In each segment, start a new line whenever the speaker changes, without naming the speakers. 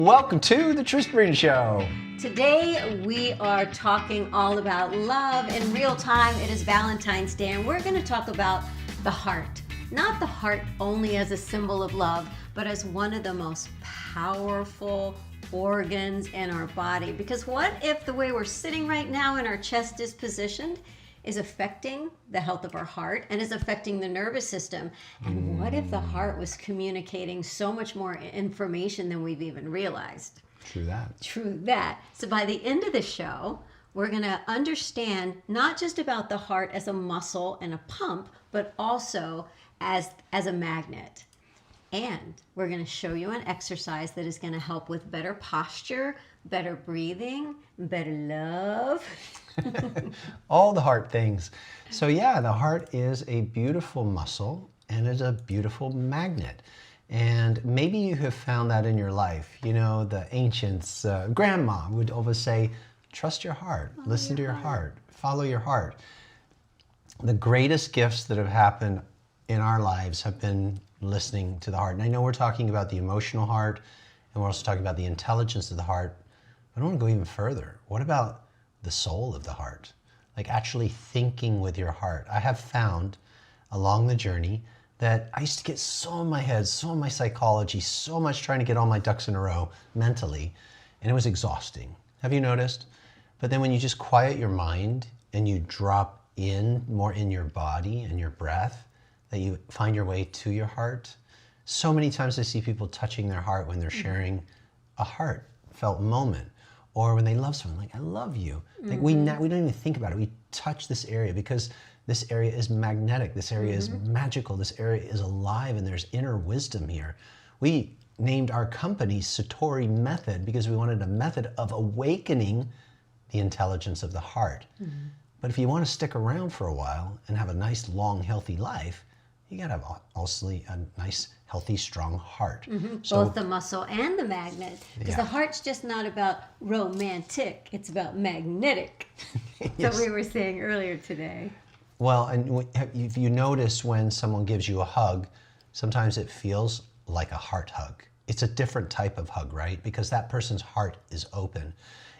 Welcome to the Sabrina Show.
Today we are talking all about love in real time. It is Valentine's Day and we're going to talk about the heart. Not the heart only as a symbol of love, but as one of the most powerful organs in our body. Because what if the way we're sitting right now and our chest is positioned is affecting the health of our heart and is affecting the nervous system? And what if the heart was communicating so much more information than we've even realized?
True that.
True that. So by the end of the show, we're going to understand not just about the heart as a muscle and a pump, but also as a magnet. And we're going to show you an exercise that is going to help with better posture, better breathing, better love.
All the heart things. So yeah, the heart is a beautiful muscle and is a beautiful magnet. And maybe you have found that in your life. You know, the ancients, grandma would always say, trust your heart, listen to your heart, follow your heart. The greatest gifts that have happened in our lives have been listening to the heart. And I know we're talking about the emotional heart, and we're also talking about the intelligence of the heart. But I want to go even further. What about the soul of the heart? Like actually thinking with your heart. I have found along the journey that I used to get so in my head, so in my psychology, so much trying to get all my ducks in a row mentally, and it was exhausting. Have you noticed? But then when you just quiet your mind and you drop in more in your body and your breath, that you find your way to your heart. So many times I see people touching their heart when they're sharing a heartfelt moment, or when they love someone, like, I love you. Like we don't even think about it. We touch this area because this area is magnetic. This area is magical. This area is alive, and there's inner wisdom here. We named our company Satori Method because we wanted a method of awakening the intelligence of the heart. But if you want to stick around for a while and have a nice, long, healthy life, you got to have also a nice, healthy, strong heart.
So, both the muscle and the magnet. Because the heart's just not about romantic, it's about magnetic. Yes. So we were saying earlier today.
Well, and if you notice when someone gives you a hug, sometimes it feels like a heart hug. It's a different type of hug, right? Because that person's heart is open.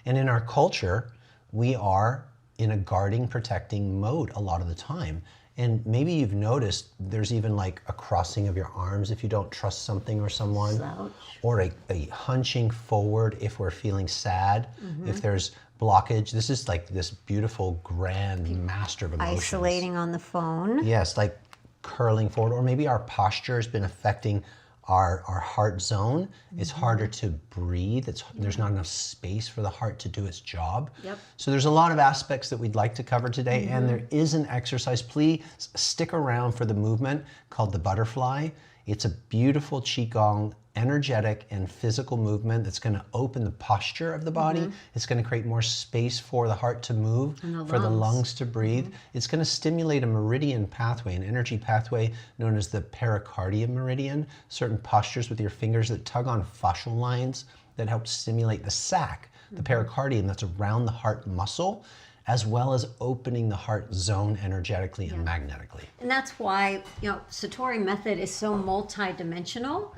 And in our culture, we are in a guarding, protecting mode a lot of the time. And maybe you've noticed there's even like a crossing of your arms if you don't trust something or someone.
Slouch.
Or a hunching forward if we're feeling sad, if there's blockage. This is like this beautiful, grand master of emotions.
Isolating on the phone.
Yes, like curling forward. Or maybe our posture has been affecting our heart zone. It's harder to breathe. There's not enough space for the heart to do its job.
Yep.
So there's a lot of aspects that we'd like to cover today, and there is an exercise. Please stick around for the movement called the butterfly. It's a beautiful qigong, energetic and physical movement that's going to open the posture of the body. It's going to create more space for the heart to move, for the lungs to breathe. It's going to stimulate a meridian pathway, an energy pathway known as the pericardium meridian, certain postures with your fingers that tug on fascial lines that help stimulate the sac, the pericardium that's around the heart muscle, as well as opening the heart zone energetically and magnetically.
And that's why, Satori Method is so multi-dimensional.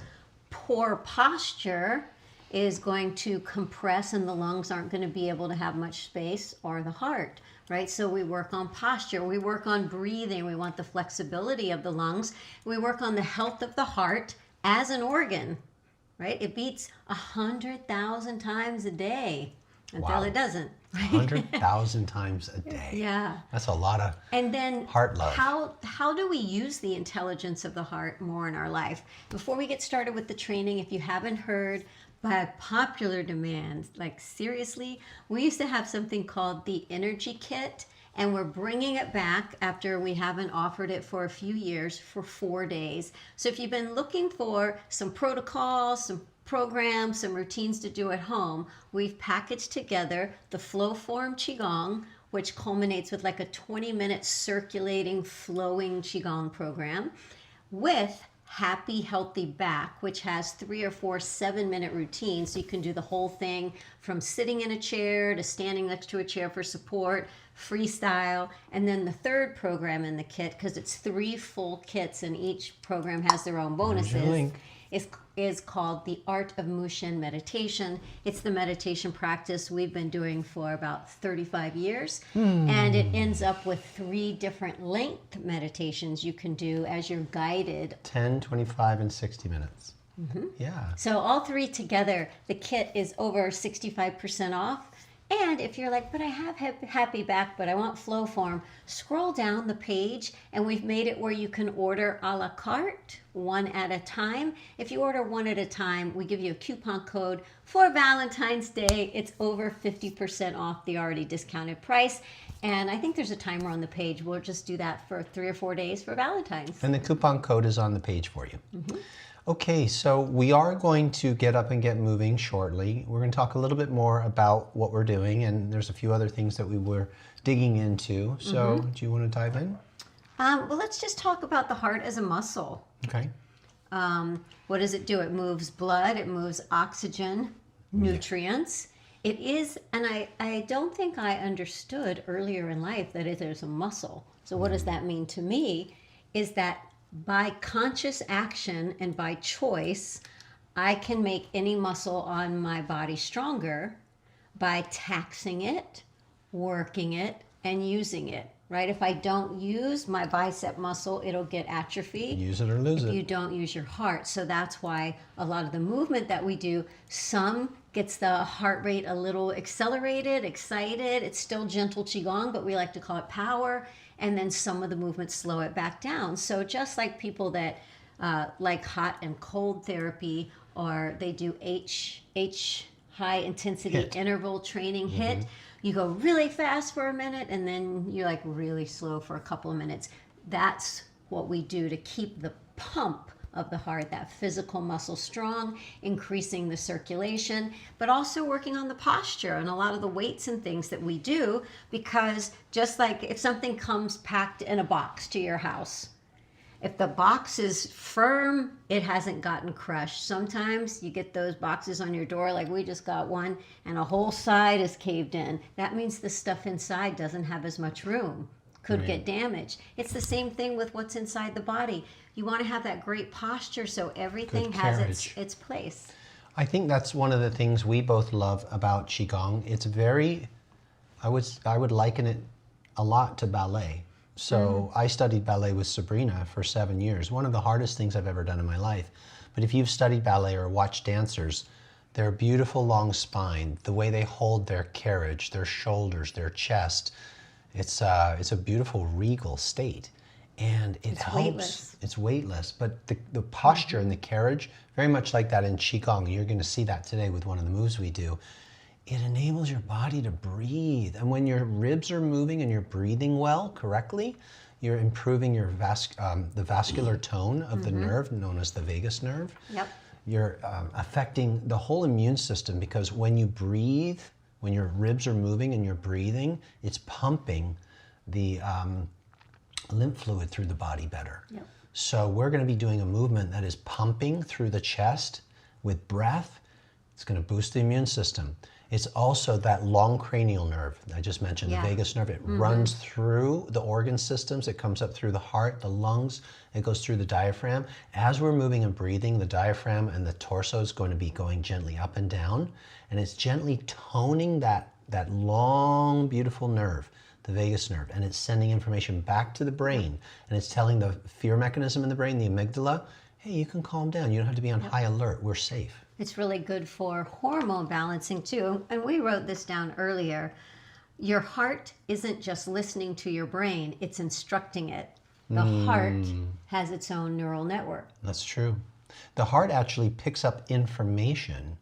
Poor posture is going to compress and the lungs aren't going to be able to have much space, or the heart, right? So we work on posture, we work on breathing, we want the flexibility of the lungs, we work on the health of the heart as an organ, right? It beats 100,000 times a day until it doesn't.
100,000 times a day.
Yeah.
That's a lot of
and then
heart love.
How do we use the intelligence of the heart more in our life? Before we get started with the training, if you haven't heard, by popular demand, like seriously, we used to have something called the Energy Kit, and we're bringing it back after we haven't offered it for a few years for 4 days. So if you've been looking for some protocols, some programs, some routines to do at home, we've packaged together the Flow Form Qigong, which culminates with like a 20-minute circulating, flowing Qigong program, with Happy Healthy Back, which has 3 or 4 7-minute routines. So you can do the whole thing from sitting in a chair to standing next to a chair for support, freestyle. And then the third program in the kit, because it's 3 full kits and each program has their own bonuses, is called the Art of Mushin meditation. It's the meditation practice we've been doing for about 35 years. And it ends up with 3 different length meditations you can do as you're guided.
10, 25, and 60 minutes. Yeah.
So all 3 together, the kit is over 65% off. And if you're like, but I have happy back, but I want flow form, scroll down the page and we've made it where you can order a la carte, one at a time. If you order one at a time, we give you a coupon code for Valentine's Day. It's over 50% off the already discounted price. And I think there's a timer on the page. We'll just do that for 3 or 4 days for Valentine's.
And the coupon code is on the page for you. Okay, so we are going to get up and get moving shortly. We're going to talk a little bit more about what we're doing, and there's a few other things that we were digging into. So do you want to dive in?
Well, let's just talk about the heart as a muscle.
Okay.
What does it do? It moves blood, it moves oxygen, nutrients. It is, and I don't think I understood earlier in life that it is a muscle. So what does that mean to me is that by conscious action and by choice, I can make any muscle on my body stronger by taxing it, working it, and using it, right? If I don't use my bicep muscle, it'll get atrophied.
Use it or lose
If
it.
you don't use your heart. So that's why a lot of the movement that we do, some gets the heart rate a little accelerated, excited. It's still gentle qigong, but we like to call it power. And then some of the movements slow it back down. So just like people that like hot and cold therapy, or they do H high intensity
HIIT.
interval training HIIT, you go really fast for a minute and then you're like really slow for a couple of minutes. That's what we do to keep the pump of the heart, that physical muscle strong, increasing the circulation, but also working on the posture and a lot of the weights and things that we do, because just like if something comes packed in a box to your house, if the box is firm, it hasn't gotten crushed. Sometimes you get those boxes on your door, like we just got one, and a whole side is caved in. That means the stuff inside doesn't have as much room. Could get damaged. It's the same thing with what's inside the body. You want to have that great posture so everything has its place.
I think that's one of the things we both love about qigong. It's very, I would liken it a lot to ballet. So I studied ballet with Sabrina for 7 years. One of the hardest things I've ever done in my life. But if you've studied ballet or watched dancers, their beautiful long spine, the way they hold their carriage, their shoulders, their chest, it's a beautiful regal state, and it helps.
Weightless.
It's weightless, but the posture and the carriage, very much like that in qigong. You're going to see that today with one of the moves we do. It enables your body to breathe, and when your ribs are moving and you're breathing well, correctly, you're improving your the vascular tone of the nerve known as the vagus nerve.
Yep.
You're affecting the whole immune system, because when you breathe, when your ribs are moving and you're breathing, it's pumping the lymph fluid through the body better.
Yep.
So we're going to be doing a movement that is pumping through the chest with breath. It's going to boost the immune system. It's also that long cranial nerve I just mentioned, the vagus nerve. It runs through the organ systems. It comes up through the heart, the lungs. It goes through the diaphragm. As we're moving and breathing, the diaphragm and the torso is going to be going gently up and down. And it's gently toning that long, beautiful nerve, the vagus nerve. And it's sending information back to the brain. And it's telling the fear mechanism in the brain, the amygdala, hey, you can calm down. You don't have to be on high alert. We're safe.
It's really good for hormone balancing too. And we wrote this down earlier. Your heart isn't just listening to your brain, it's instructing it. The heart has its own neural network.
That's true. The heart actually picks up information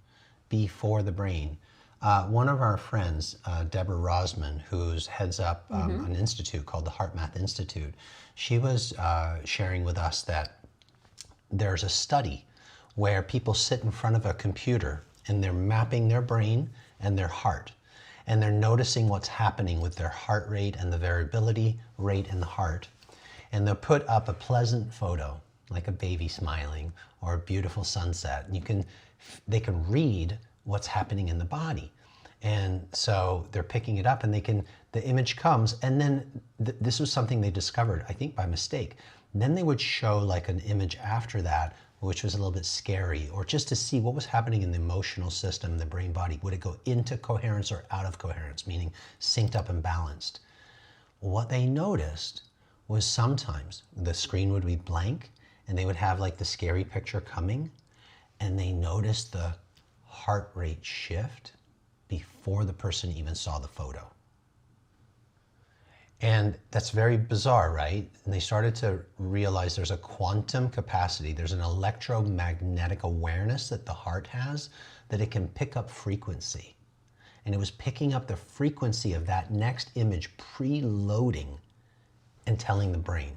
before the brain. One of our friends, Deborah Rosman, who heads up an institute called the Heart Math Institute, she was sharing with us that there's a study where people sit in front of a computer and they're mapping their brain and their heart. And they're noticing what's happening with their heart rate and the variability rate in the heart. And they'll put up a pleasant photo, like a baby smiling or a beautiful sunset. And they can read what's happening in the body. And so they're picking it up and the image comes, and then this was something they discovered, I think by mistake. Then they would show like an image after that which was a little bit scary, or just to see what was happening in the emotional system, the brain body. Would it go into coherence or out of coherence, meaning synced up and balanced? What they noticed was sometimes the screen would be blank and they would have like the scary picture coming, and they noticed the heart rate shift before the person even saw the photo. And that's very bizarre, right? And they started to realize there's a quantum capacity, there's an electromagnetic awareness that the heart has, that it can pick up frequency. And it was picking up the frequency of that next image, preloading and telling the brain.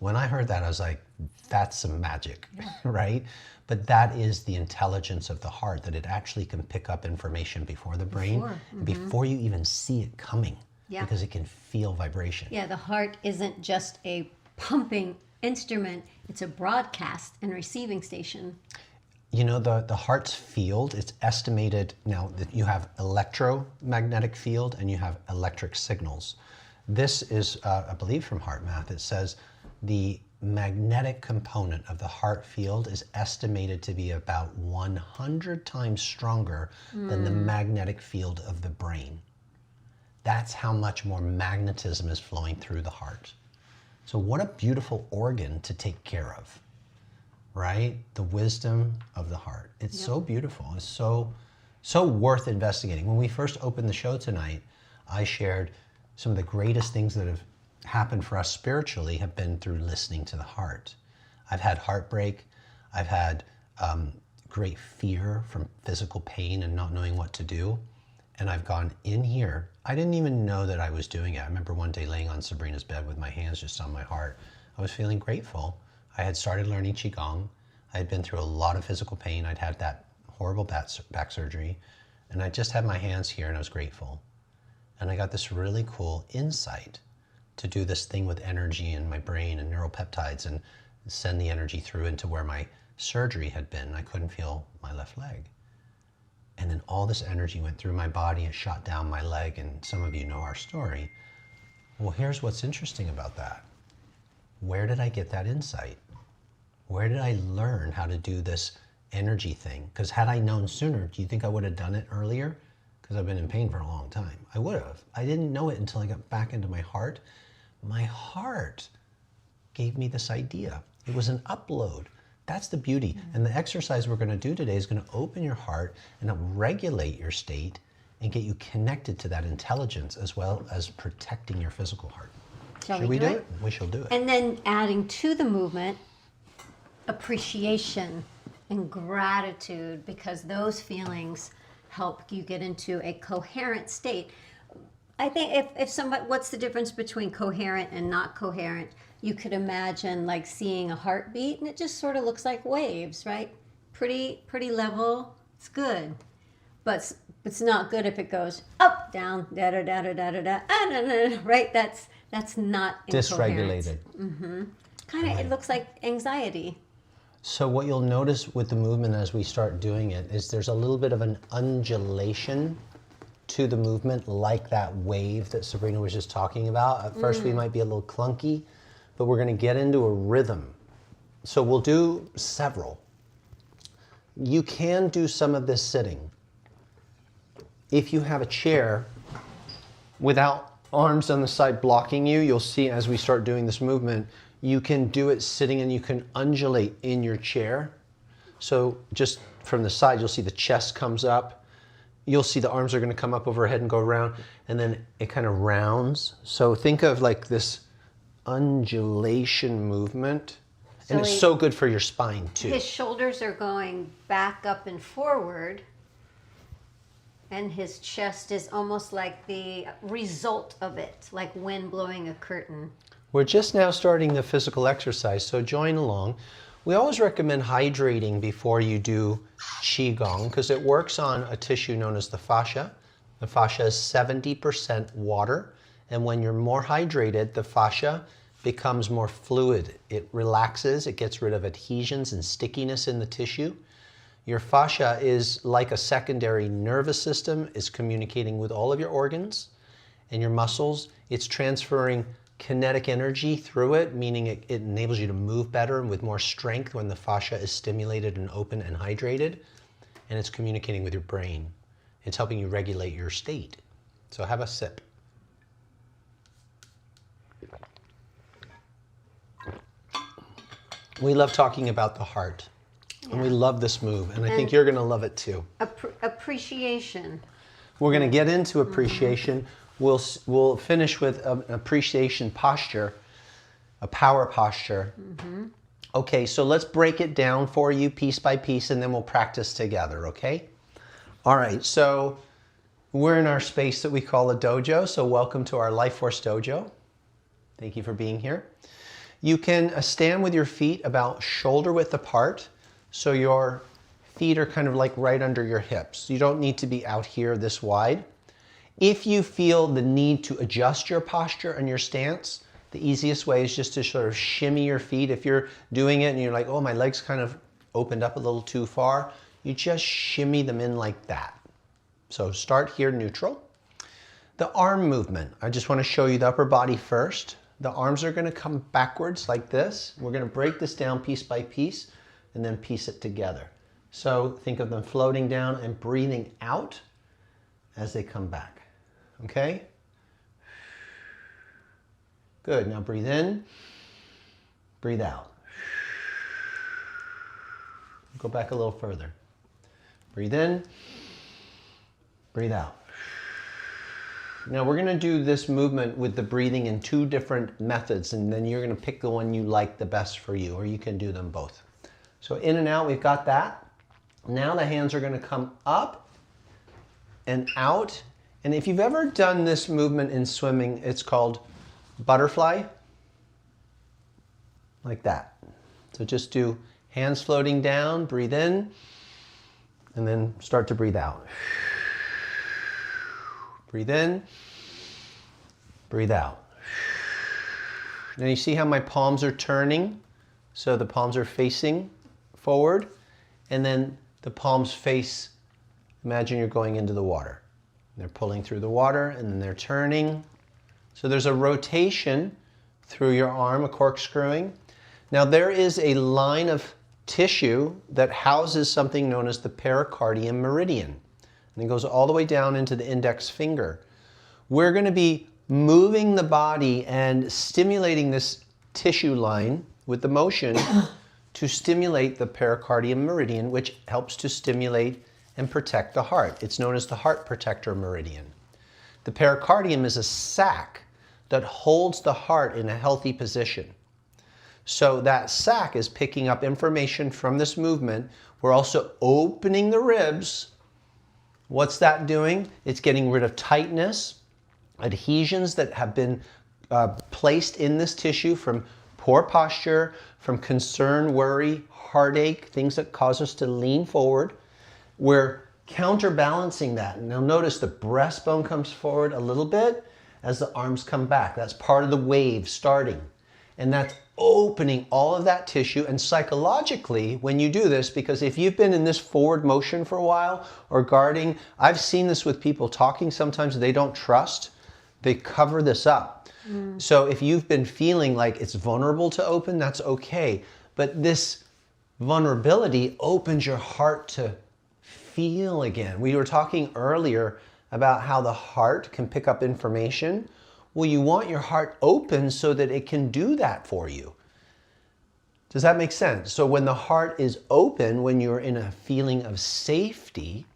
When I heard that, I was like, that's some magic, right? But that is the intelligence of the heart, that it actually can pick up information before the brain, before you even see it coming. Yeah. Because it can feel vibration.
Yeah, the heart isn't just a pumping instrument, it's a broadcast and receiving station.
You know, the heart's field, it's estimated now that you have electromagnetic field and you have electric signals. This is, I believe from heart math, it says the magnetic component of the heart field is estimated to be about 100 times stronger than the magnetic field of the brain. That's how much more magnetism is flowing through the heart. So what a beautiful organ to take care of, right? The wisdom of the heart. It's so beautiful. It's so worth investigating. When we first opened the show tonight, I shared some of the greatest things that have happened for us spiritually have been through listening to the heart. I've had heartbreak. I've had great fear from physical pain and not knowing what to do. And I've gone in here. I didn't even know that I was doing it. I remember one day laying on Sabrina's bed with my hands just on my heart. I was feeling grateful. I had started learning qigong. I had been through a lot of physical pain. I'd had that horrible back surgery. And I just had my hands here and I was grateful. And I got this really cool insight to do this thing with energy in my brain and neuropeptides and send the energy through into where my surgery had been. I couldn't feel my left leg. And then all this energy went through my body and shot down my leg, and some of you know our story. Well, here's what's interesting about that. Where did I get that insight? Where did I learn how to do this energy thing? Because had I known sooner, do you think I would have done it earlier? Because I've been in pain for a long time. I would have. I didn't know it until I got back into my heart. My heart gave me this idea. It was an upload. That's the beauty. And the exercise we're going to do today is going to open your heart and regulate your state and get you connected to that intelligence as well as protecting your physical heart. Should we do it? We shall do it.
And then adding to the movement, appreciation and gratitude, because those feelings help you get into a coherent state. I think if somebody, what's the difference between coherent and not coherent? You could imagine like seeing a heartbeat, and it just sort of looks like waves, right? Pretty level. It's good, but it's not good if it goes up, down, da da da da da da da, right? That's not
dysregulated.
Kind of, it looks like anxiety.
So what you'll notice with the movement as we start doing it is there's a little bit of an undulation to the movement, like that wave that Sabrina was just talking about. At first we might be a little clunky, but we're going to get into a rhythm. So we'll do several. You can do some of this sitting. If you have a chair without arms on the side blocking you, you'll see as we start doing this movement, you can do it sitting and you can undulate in your chair. So just from the side, you'll see the chest comes up. You'll see the arms are going to come up overhead and go around, and then it kind of rounds. So think of like this undulation movement, and it's so good for your spine too.
His shoulders are going back up and forward, and his chest is almost like the result of it, like wind blowing a curtain.
We're just now starting the physical exercise, so join along. We always recommend hydrating before you do qigong because it works on a tissue known as the fascia. The fascia is 70% water, and when you're more hydrated, the fascia becomes more fluid. It relaxes, it gets rid of adhesions and stickiness in the tissue. Your fascia is like a secondary nervous system. It's communicating with all of your organs and your muscles. It's transferring kinetic energy through it, meaning it enables you to move better and with more strength when the fascia is stimulated and open and hydrated. And it's communicating with your brain. It's helping you regulate your state. So have a sip. We love talking about the heart. And we love this move. And I think you're going to love it too.
Appreciation.
We're going to get into appreciation. We'll finish with an appreciation posture, a power posture. Okay, so let's break it down for you piece by piece, and then we'll practice together, okay? All right, so we're in our space that we call a dojo, so welcome to our Life Force Dojo. Thank you for being here. You can stand with your feet about shoulder width apart, so your feet are kind of like right under your hips. You don't need to be out here this wide. If you feel the need to adjust your posture and your stance, the easiest way is just to sort of shimmy your feet. If you're doing it and you're like, oh, my legs kind of opened up a little too far, you just shimmy them in like that. So start here neutral. The arm movement, I just want to show you the upper body first. The arms are going to come backwards like this. We're going to break this down piece by piece and then piece it together. So think of them floating down and breathing out as they come back. Okay? Good. Now breathe in, breathe out. Go back a little further. Breathe in, breathe out. Now we're going to do this movement with the breathing in two different methods, and then you're going to pick the one you like the best for you, or you can do them both. So in and out, we've got that. Now the hands are going to come up and out. And if you've ever done this movement in swimming, it's called butterfly, like that. So just do hands floating down, breathe in, and then start to breathe out. Breathe in, breathe out. Now you see how my palms are turning? So the palms are facing forward, and then the palms face, imagine you're going into the water. They're pulling through the water, and then they're turning. So there's a rotation through your arm, a corkscrewing. Now there is a line of tissue that houses something known as the pericardium meridian. And it goes all the way down into the index finger. We're going to be moving the body and stimulating this tissue line with the motion to stimulate the pericardium meridian, which helps to stimulate and protect the heart. It's known as the heart protector meridian. The pericardium is a sac that holds the heart in a healthy position. So that sac is picking up information from this movement. We're also opening the ribs. What's that doing? It's getting rid of tightness, adhesions that have been placed in this tissue from poor posture, from concern, worry, heartache, things that cause us to lean forward. We're counterbalancing that. Now notice the breastbone comes forward a little bit as the arms come back. That's part of the wave starting. And that's opening all of that tissue. And psychologically, when you do this, because if you've been in this forward motion for a while or guarding, I've seen this with people talking sometimes they don't trust, they cover this up. So if you've been feeling like it's vulnerable to open, that's okay. But this vulnerability opens your heart to feel again. We were talking earlier about how the heart can pick up information. Well, you want your heart open so that it can do that for you. Does that make sense? So when the heart is open, when you're in a feeling of safety,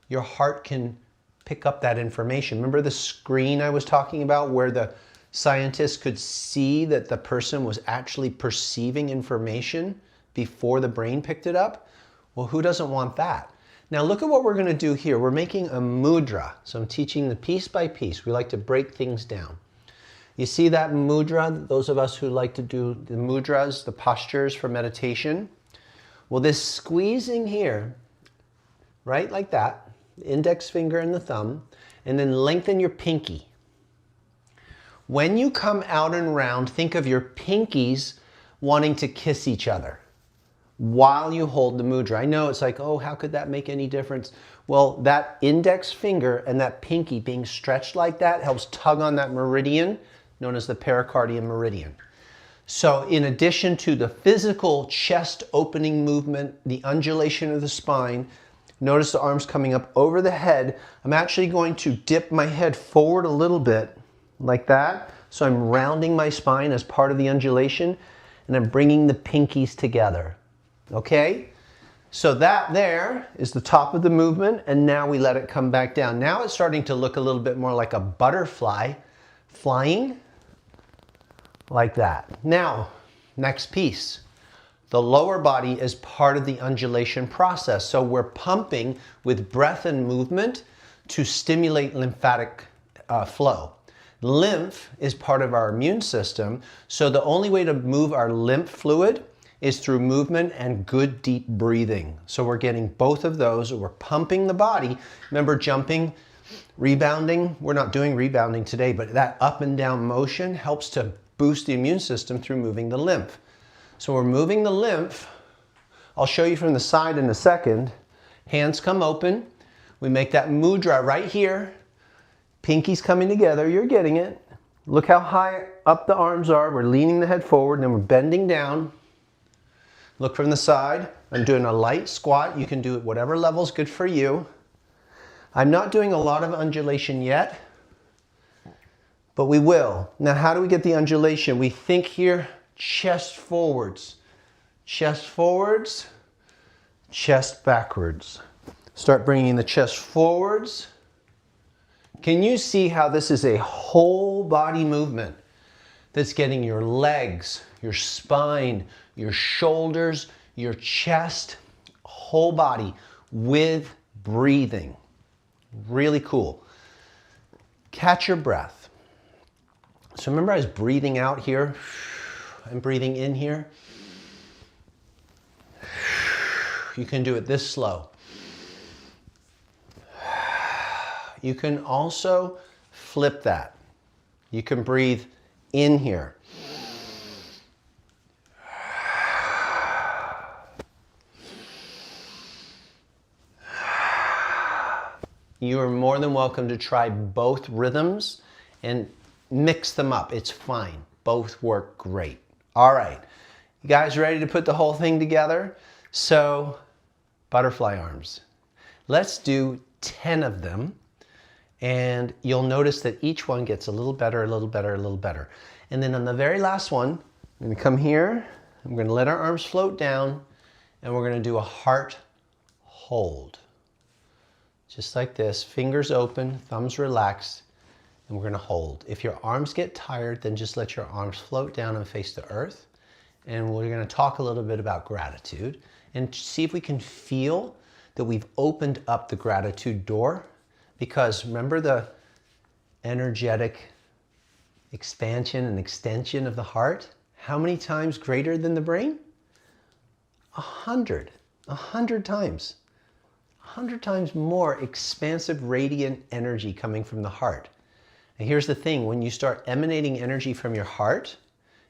your heart can pick up that information. Remember the screen I was talking about where the scientists could see that the person was actually perceiving information before the brain picked it up? Well, who doesn't want that? Now look at what we're going to do here. We're making a mudra. So I'm teaching the piece by piece. We like to break things down. You see that mudra? Those of us who like to do the mudras, the postures for meditation. Well, this squeezing here, right, like that, the index finger and the thumb, and then lengthen your pinky. When you come out and round, think of your pinkies wanting to kiss each other while you hold the mudra. I know it's like, oh, how could that make any difference? Well, that index finger and that pinky being stretched like that helps tug on that meridian known as the pericardium meridian. So in addition to the physical chest opening movement, the undulation of the spine, notice the arms coming up over the head. I'm actually going to dip my head forward a little bit like that. So I'm rounding my spine as part of the undulation, and I'm bringing the pinkies together. Okay? So that there is the top of the movement, and now we let it come back down. Now it's starting to look a little bit more like a butterfly flying like that. Now, next piece. The lower body is part of the undulation process. So we're pumping with breath and movement to stimulate lymphatic flow. Lymph is part of our immune system. So the only way to move our lymph fluid is through movement and good deep breathing. So we're getting both of those. We're pumping the body. Remember jumping, rebounding? We're not doing rebounding today, but that up and down motion helps to boost the immune system through moving the lymph. So we're moving the lymph. I'll show you from the side in a second. Hands come open. We make that mudra right here. Pinkies coming together. You're getting it. Look how high up the arms are. We're leaning the head forward, and then we're bending down. Look from the side. I'm doing a light squat. You can do it whatever level's good for you. I'm not doing a lot of undulation yet, but we will. Now, how do we get the undulation? We think here, chest forwards, chest backwards. Start bringing the chest forwards. Can you see how this is a whole body movement that's getting your legs, your spine, your shoulders, your chest, whole body with breathing? Really cool. Catch your breath. So remember I was breathing out here and breathing in here? You can do it this slow. You can also flip that. You can breathe in here. You are more than welcome to try both rhythms and mix them up. It's fine. Both work great. All right. You guys ready to put the whole thing together? So, butterfly arms. Let's do 10 of them. And you'll notice that each one gets a little better, a little better, a little better. And then on the very last one, I'm going to come here. I'm going to let our arms float down. And we're going to do a heart hold. Just like this, fingers open, thumbs relaxed, and we're going to hold. If your arms get tired, then just let your arms float down and face the earth. And we're going to talk a little bit about gratitude and see if we can feel that we've opened up the gratitude door. Because remember the energetic expansion and extension of the heart? How many times greater than the brain? 100 times. 100 times more expansive, radiant energy coming from the heart. And here's the thing, when you start emanating energy from your heart,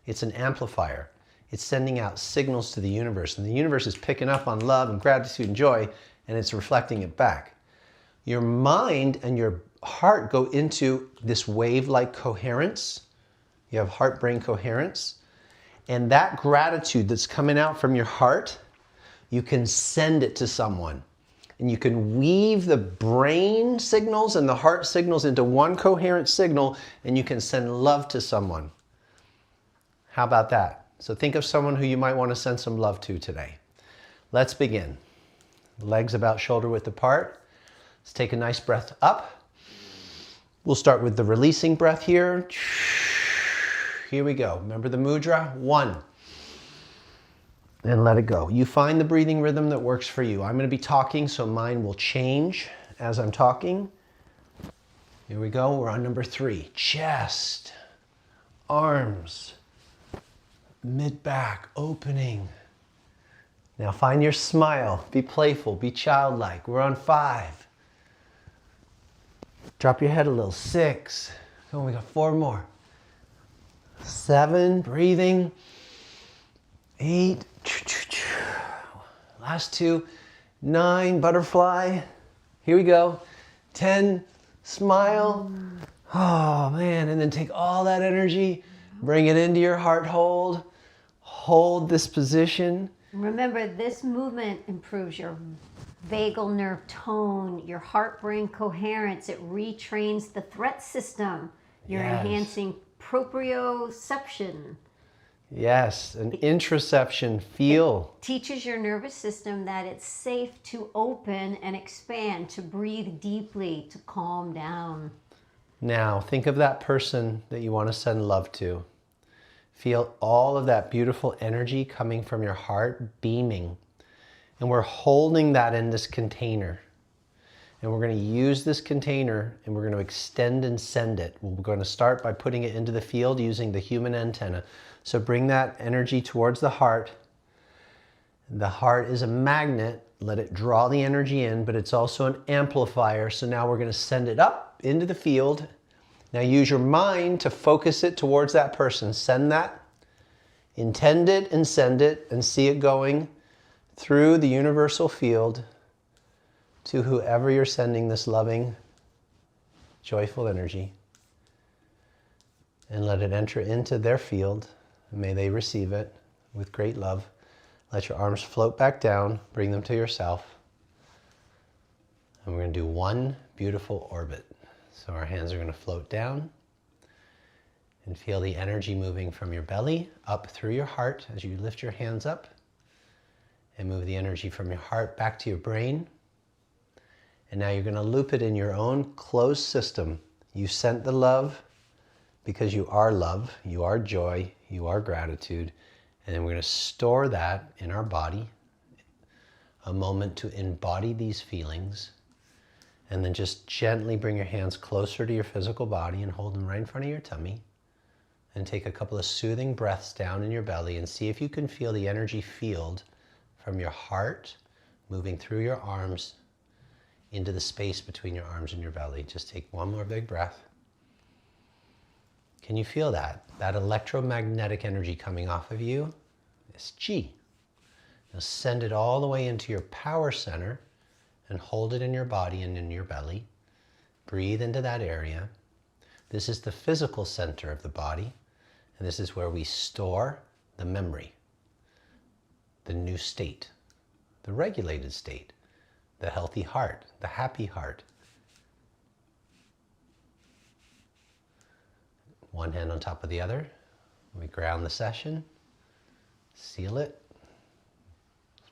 it's an amplifier. It's sending out signals to the universe, and the universe is picking up on love and gratitude and joy, and it's reflecting it back. Your mind and your heart go into this wave-like coherence. You have heart-brain coherence. And that gratitude that's coming out from your heart, you can send it to someone. And you can weave the brain signals and the heart signals into one coherent signal, and you can send love to someone. How about that? So think of someone who you might want to send some love to today. Let's begin. Legs about shoulder width apart. Let's take a nice breath up. We'll start with the releasing breath here. Here we go. Remember the mudra? 1. And let it go. You find the breathing rhythm that works for you. I'm going to be talking, so mine will change as I'm talking. Here we go. We're on number 3. Chest, arms, mid-back, opening. Now find your smile. Be playful. Be childlike. We're on 5. Drop your head a little. 6. Come on, we got 4 more. 7. Breathing. 8. Last 2. 9. Butterfly. Here we go. 10. Smile. Oh man, and then take all that energy, bring it into your heart hold. Hold this position.
Remember, this movement improves your vagal nerve tone, your heart-brain coherence. It retrains the threat system. You're
Yes.
enhancing proprioception.
Yes, an introception feel.
Teaches your nervous system that it's safe to open and expand, to breathe deeply, to calm down.
Now, think of that person that you want to send love to. Feel all of that beautiful energy coming from your heart, beaming. And we're holding that in this container. And we're going to use this container and we're going to extend and send it. We're going to start by putting it into the field using the human antenna. So bring that energy towards the heart. The heart is a magnet. Let it draw the energy in, but it's also an amplifier. So now we're going to send it up into the field. Now use your mind to focus it towards that person. Send that. Intend it and send it and see it going through the universal field to whoever you're sending this loving, joyful energy. And let it enter into their field. May they receive it with great love. Let your arms float back down. Bring them to yourself. And we're going to do one beautiful orbit. So our hands are going to float down. And feel the energy moving from your belly up through your heart as you lift your hands up. And move the energy from your heart back to your brain. And now you're going to loop it in your own closed system. You sent the love because you are love, you are joy, you are gratitude. And then we're going to store that in our body. A moment to embody these feelings. And then just gently bring your hands closer to your physical body and hold them right in front of your tummy. And take a couple of soothing breaths down in your belly and see if you can feel the energy field from your heart moving through your arms into the space between your arms and your belly. Just take one more big breath. Can you feel that? That electromagnetic energy coming off of you? It's chi. Now send it all the way into your power center and hold it in your body and in your belly. Breathe into that area. This is the physical center of the body, and this is where we store the memory, the new state, the regulated state, the healthy heart, the happy heart. One hand on top of the other. We ground the session, seal it.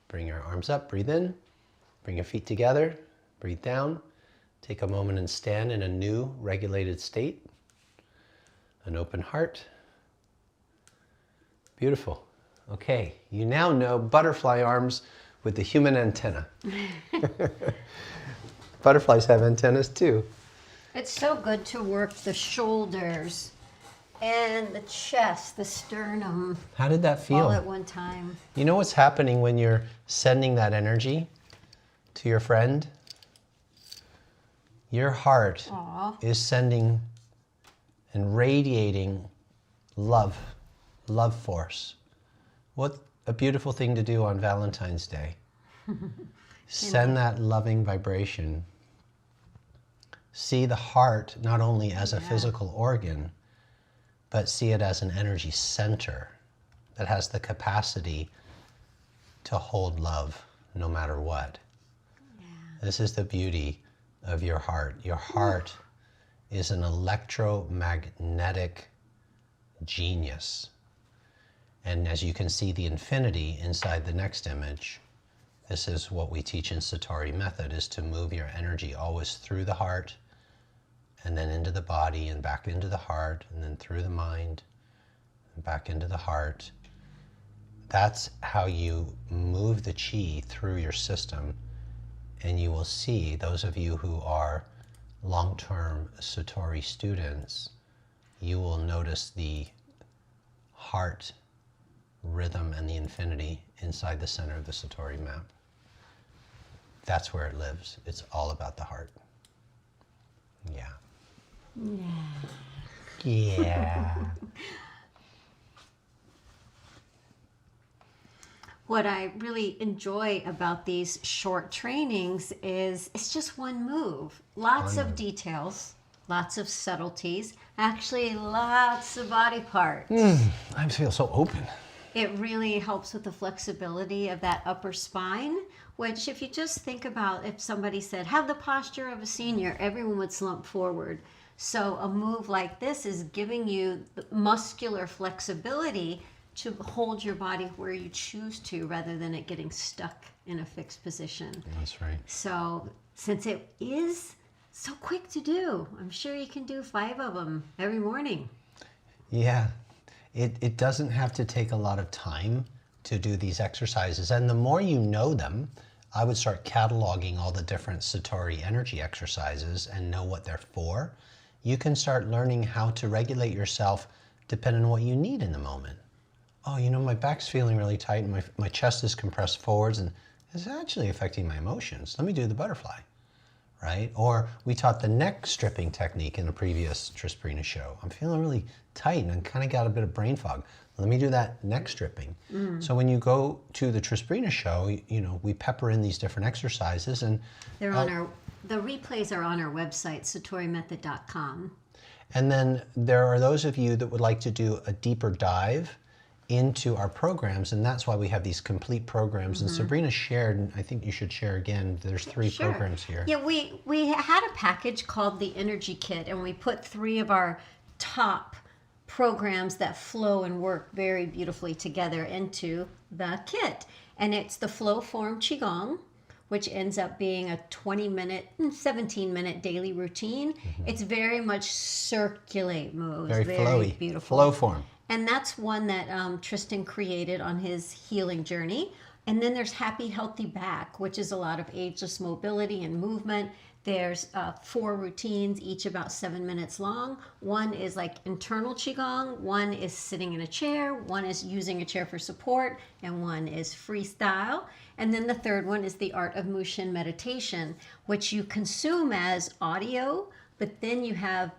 Bring your arms up, breathe in. Bring your feet together, breathe down. Take a moment and stand in a new regulated state. An open heart. Beautiful. Okay, you now know butterfly arms with the human antenna. Butterflies have antennas too.
It's so good to work the shoulders and the chest, the sternum,
How did that feel?
all at one time.
You know what's happening when you're sending that energy to your friend? Your heart is sending and radiating love force. What a beautiful thing to do on Valentine's Day. Send that loving vibration. See the heart not only as a physical organ, but see it as an energy center that has the capacity to hold love no matter what. Yeah. This is the beauty of your heart. Your heart is an electromagnetic genius. And as you can see the infinity inside the next image, this is what we teach in Satori method, is to move your energy always through the heart and then into the body and back into the heart and then through the mind and back into the heart. That's how you move the chi through your system. And you will see, those of you who are long-term Satori students, you will notice the heart rhythm and the infinity inside the center of the Satori map. That's where it lives. It's all about the heart. Yeah. Yeah.
What I really enjoy about these short trainings is it's just one move. Lots of details, lots of subtleties, actually lots of body parts.
I feel so open.
It really helps with the flexibility of that upper spine, which if you just think about if somebody said, have the posture of a senior, everyone would slump forward. So a move like this is giving you the muscular flexibility to hold your body where you choose to rather than it getting stuck in a fixed position.
That's right.
So since it is so quick to do, I'm sure you can do 5 of them every morning.
Yeah, it doesn't have to take a lot of time to do these exercises. And the more you know them, I would start cataloging all the different Satori energy exercises and know what they're for. You can start learning how to regulate yourself depending on what you need in the moment. Oh, you know, my back's feeling really tight and my chest is compressed forwards and it's actually affecting my emotions. Let me do the butterfly, right? Or we taught the neck stripping technique in a previous Sabrina show. I'm feeling really tight and I kind of got a bit of brain fog. Let me do that neck stripping. So when you go to the Sabrina show, you know, we pepper in these different exercises and
They're on the replays are on our website, satorimethod.com.
And then there are those of you that would like to do a deeper dive into our programs, and that's why we have these complete programs. And Sabrina shared, and I think you should share again, there's 3 programs here.
Yeah, we had a package called the Energy Kit, and we put 3 of our top programs that flow and work very beautifully together into the kit. And it's the Flow Form Qigong, which ends up being a 20-minute, 17-minute daily routine. It's very much circulate moves.
Very flowy,
beautiful.
flow form.
And that's one that Tristan created on his healing journey. And then there's Happy Healthy Back, which is a lot of ageless mobility and movement. There's 4 routines, each about 7 minutes long. One is like internal Qigong, one is sitting in a chair, one is using a chair for support, and one is freestyle. And then the third one is the Art of Mushin meditation, which you consume as audio, but then you have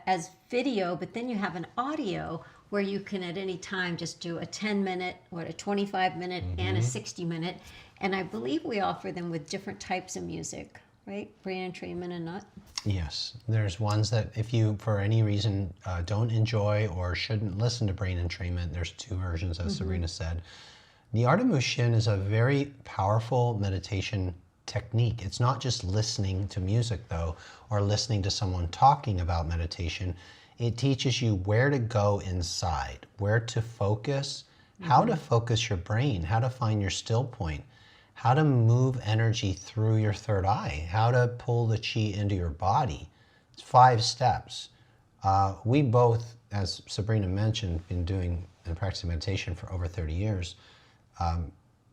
as video, but then you have an audio where you can at any time just do a 10-minute or a 25-minute and a 60-minute. And I believe we offer them with different types of music, right? Brain entrainment and not.
Yes, there's ones that if you, for any reason, don't enjoy or shouldn't listen to brain entrainment, there's 2 versions, as Sabrina said. The Art of Mushin is a very powerful meditation technique. It's not just listening to music, though, or listening to someone talking about meditation. It teaches you where to go inside, where to focus, how to focus your brain, how to find your still point, how to move energy through your third eye, how to pull the chi into your body. It's 5 steps. We both, as Sabrina mentioned, been doing and practicing meditation for over 30 years,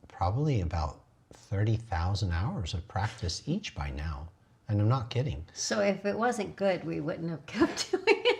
probably about 30,000 hours of practice each by now. And I'm not kidding.
So if it wasn't good, we wouldn't have kept doing it.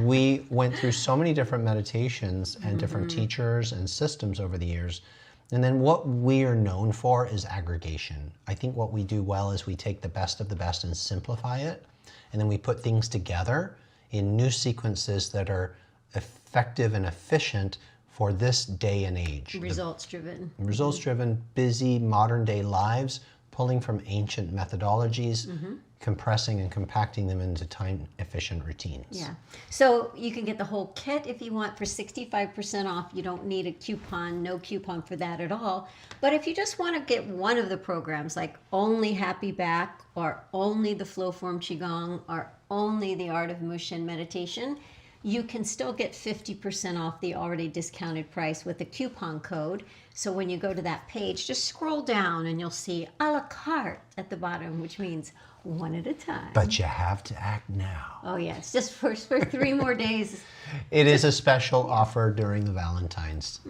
We went through so many different meditations and different teachers and systems over the years. And then what we are known for is aggregation. I think what we do well is we take the best of the best and simplify it. And then we put things together in new sequences that are effective and efficient for this day and age.
Results-driven.
Results-driven, busy, modern-day lives, pulling from ancient methodologies, compressing and compacting them into time-efficient routines.
Yeah. So you can get the whole kit if you want for 65% off. You don't need a coupon, no coupon for that at all. But if you just want to get one of the programs, like only Happy Back, or only the Flow Form Qigong, or only the Art of Mushin meditation, you can still get 50% off the already discounted price with a coupon code. So when you go to that page, just scroll down and you'll see a la carte at the bottom, which means one at a time.
But you have to act now.
Oh, yeah. It's just for 3 more days.
It is a special offer during the Valentine's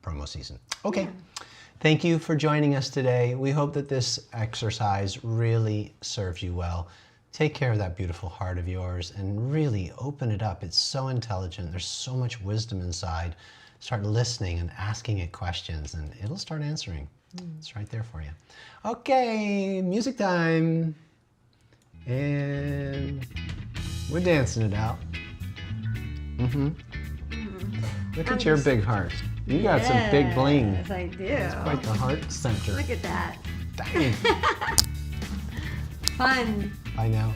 promo season. Okay. Yeah. Thank you for joining us today. We hope that this exercise really serves you well. Take care of that beautiful heart of yours and really open it up. It's so intelligent. There's so much wisdom inside. Start listening and asking it questions and it'll start answering. It's right there for you. Okay, music time. And we're dancing it out. Look at your big heart. You got some big bling.
Yes, I do.
It's quite the heart center.
Look at that.
Dang.
Fun.
Bye now.